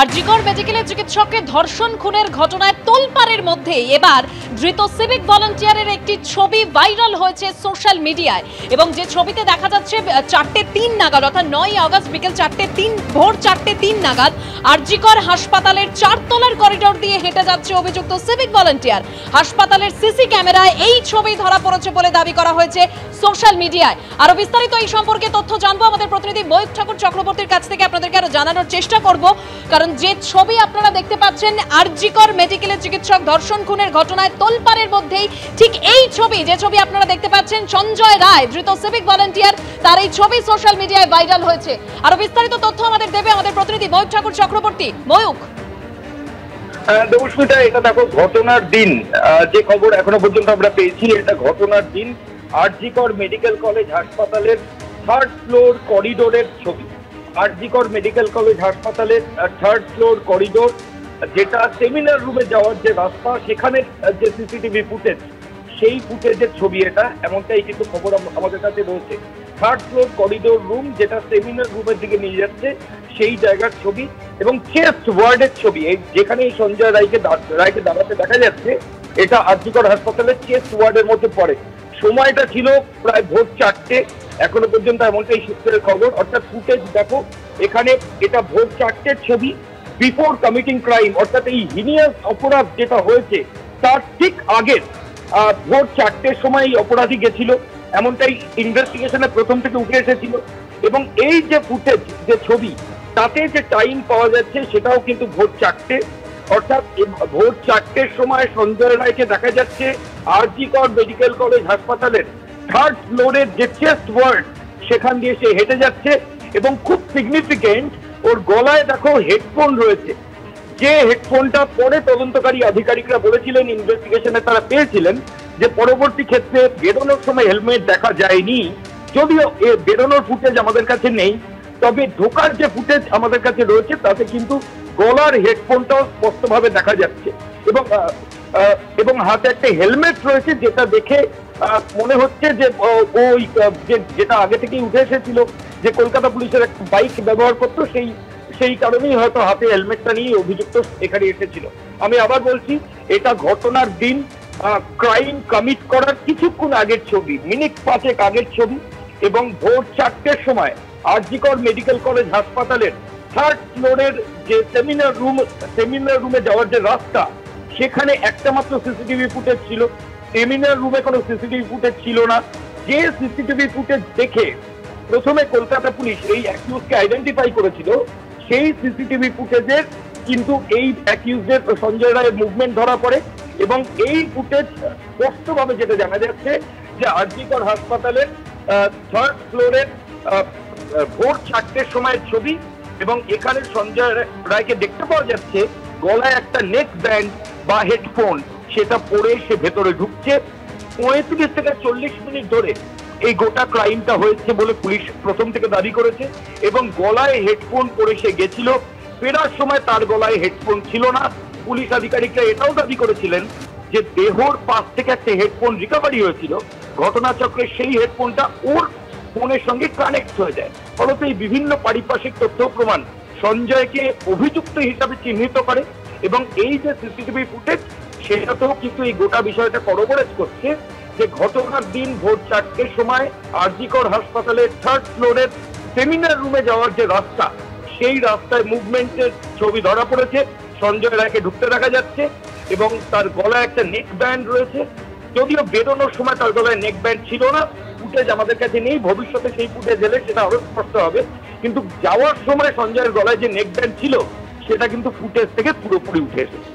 আরজিকর মেডিকেলের চিকিৎসককে ধর্ষণ খুনের ঘটনায় তোলপাড়ের মধ্যে এবার ধৃত সিভিক ভলান্টিয়ারের একটি ছবি ভাইরাল হয়েছে সোশ্যাল মিডিয়ায় এবং যে ছবিতে দেখা যাচ্ছে 4:03 নাগাদ অর্থাৎ 9 আগস্ট বিকেল 4:03 ভোর 4:03 নাগাদ আরজিকর হাসপাতালের 4 তলার করিডোর দিয়ে হেঁটে যাচ্ছে অভিযুক্ত সিভিক ভলান্টিয়ার। হাসপাতালের সিসি ক্যামেরায় এই ছবি ধরা পড়েছে বলে দাবি করা হয়েছে সোশ্যাল মিডিয়ায়। আরো বিস্তারিত এই সম্পর্কে তথ্য জানবো আমাদের প্রতিনিধি ময়ূক ঠাকুর চক্রবর্তীর কাছ থেকে, আপনাদেরকে আরো জানানোর চেষ্টা করব। কারণ যে ছবি আপনারা দেখতে পাচ্ছেন আরজিকর মেডিকেলের চিকিৎসক ধর্ষণ খুনের ঘটনায় তোলপাড়ের মধ্যেই ঠিক এই ছবি, যে ছবি আপনারা দেখতে পাচ্ছেন সঞ্জয় রায় ধৃত সিভিক ভলান্টিয়ার, তার এই ছবি সোশ্যাল মিডিয়ায় ভাইরাল হয়েছে। আরো বিস্তারিত তথ্য আমাদের দেবে আমাদের প্রতিনিধি ময়ূক ঠাকুর চক্রবর্তী। ময়ূক, দেবস্মিতা, এটা দেখো ঘটনার দিন যে খবর এখনো পর্যন্ত আমরা পেয়েছি, এটা ঘটনার দিন আরজিকর মেডিকেল কলেজ হাসপাতালের 3rd ফ্লোর করিডোরের ছবি। আরজিকর মেডিকেল কলেজ হাসপাতালের 3rd ফ্লোর করিডোর, যেটা সেমিনার রুমে যাওয়ার যে রাস্তা, সেখানে যে সিসিটিভি ফুটেজ, সেই ফুটেজের ছবি এটা, এমনটাই কিন্তু খবর আমাদের কাছে রয়েছে। 3rd ফ্লোর করিডোর রুম, যেটা সেমিনার রুমের দিকে নিয়ে যাচ্ছে, সেই জায়গার ছবি এবং চেস্ট ওয়ার্ডের ছবি। এই যেখানে এই সঞ্জয় রায়কে দাঁড়াতে দেখা যাচ্ছে, এটা আরজিকর হাসপাতালের চেস্ট ওয়ার্ডের মধ্যে পড়ে। সময়টা ছিল প্রায় ভোর 4টে, এখনো পর্যন্ত এমনটাই সূত্রের খবর। অর্থাৎ ফুটেজ দেখো, এখানে এটা ভোর 4টের ছবি, বিফোর কমিটিং ক্রাইম, অর্থাৎ এই হিনিয়াস অপরাধ যেটা হয়েছে তার ঠিক আগের ভোর 4টের সময় এই অপরাধী গেছিল, এমনটাই ইনভেস্টিগেশনে প্রথম থেকে উঠে এসেছিল। এবং এই যে ফুটেজ, যে ছবি, তাতে যে টাইম পাওয়া যাচ্ছে সেটাও কিন্তু ভোর 4টে। অর্থাৎ ভোর 4টের সময় সঞ্জয় রায়কে দেখা যাচ্ছে আরজিকর মেডিকেল কলেজ হাসপাতালের 3rd ফ্লোরের যে চেস্ট ওয়ার্ড, সেখান দিয়ে সে হেঁটে যাচ্ছে। এবং খুব সিগনিফিকেন্ট, ওর গলায় দেখো হেডফোন রয়েছে, যে হেডফোনটা পরে তদন্তকারী আধিকারিকরা বলেছিলেন, ইনভেস্টিগেশনে তারা পেয়েছিলেন যে পরবর্তী ক্ষেত্রে বেরোনোর সময় হেলমেট দেখা যায়নি। যদিও বেরোনোর ফুটেজ আমাদের কাছে নেই, তবে ঢোকার যে ফুটেজ আমাদের কাছে রয়েছে তাতে কিন্তু গলার হেডফোনটাও স্পষ্টভাবে দেখা যাচ্ছে। এবং হাতে একটা হেলমেট রয়েছে, যেটা দেখে মনে হচ্ছে যে ওই যেটা আগে থেকেই উঠে এসেছিল যে কলকাতা পুলিশের একটা বাইক ব্যবহার করতো, সেই কারণেই হয়তো হাতে হেলমেটটা নিয়ে অভিযুক্ত এখানে এসেছিল। আমি আবার বলছি, এটা ঘটনার দিন ক্রাইম কমিট করার কিছুক্ষণ আগের ছবি, মিনিট 5 আগের ছবি। এবং ভোর 4টের সময় আরজিকর মেডিকেল কলেজ হাসপাতালের 3rd ফ্লোরের যে সেমিনার রুমে যাওয়ার যে রাস্তা, সেখানে একটা মাত্র সিসিটিভি ফুটেজ ছিল। সেমিনার রুমে কোনো সিসিটিভি ফুটেজ ছিল না। যে সিসিটিভি ফুটেজ দেখে প্রথমে কলকাতা পুলিশ এই অ্যাকিউজকে আইডেন্টিফাই করেছিল, সেই সিসিটিভি ফুটেজের কিন্তু এই অ্যাকিউজের সঞ্জয় রায়ের মুভমেন্ট ধরা পড়ে। এবং এই ফুটেজ স্পষ্টভাবে যেটা জানা যাচ্ছে যে আরজিকর হাসপাতালের 3rd ফ্লোরের ভোর 4টের সময়ের ছবি। এবং এখানে সঞ্জয় রায়কে দেখতে পাওয়া যাচ্ছে গলায় একটা নেক ব্যান্ড বা হেডফোন, সেটা পরে সে ভেতরে ঢুকছে। 35 থেকে 40 মিনিট ধরে এই গোটা ক্রাইমটা হয়েছে বলে পুলিশ প্রথম থেকে দাবি করেছে। এবং গলায় হেডফোন পরে সে গেছিল, ফেরার সময় তার গলায় হেডফোন ছিল না। পুলিশ আধিকারিকরা এটাও দাবি করেছিলেন যে দেহর পাশ থেকে একটা হেডফোন রিকভারি হয়েছিল, ঘটনাচক্রে সেই হেডফোনটা ওর ফোনের সঙ্গে কানেক্ট হয়ে যায়। ফলত এই বিভিন্ন পারিপার্শ্বিক তথ্য প্রমাণ সঞ্জয়কে অভিযুক্ত হিসাবে চিহ্নিত করে। এবং এই যে সিসিটিভি ফুটেজ, সেটাতেও কিন্তু এই গোটা বিষয়টা করোবরেট করছে যে ঘটনার দিন ভোর 4টের সময় আরজিকর হাসপাতালের 3rd ফ্লোরের সেমিনার রুমে যাওয়ার যে রাস্তা, সেই রাস্তায় মুভমেন্টের ছবি ধরা পড়েছে। সঞ্জয় রায়কে ঢুকতে দেখা যাচ্ছে এবং তার গলায় একটা নেক ব্যান্ড রয়েছে। যদিও বেরোনোর সময় তার গলায় নেক ব্যান্ড ছিল না, ফুটেজ আমাদের কাছে নেই, ভবিষ্যতে সেই ফুটেজ এলে সেটা আরো স্পষ্ট হবে। কিন্তু যাওয়ার সময় সঞ্জয়ের গলায় যে নেক ব্যান্ড ছিল, সেটা কিন্তু ফুটেজ থেকে পুরোপুরি উঠে এসেছে।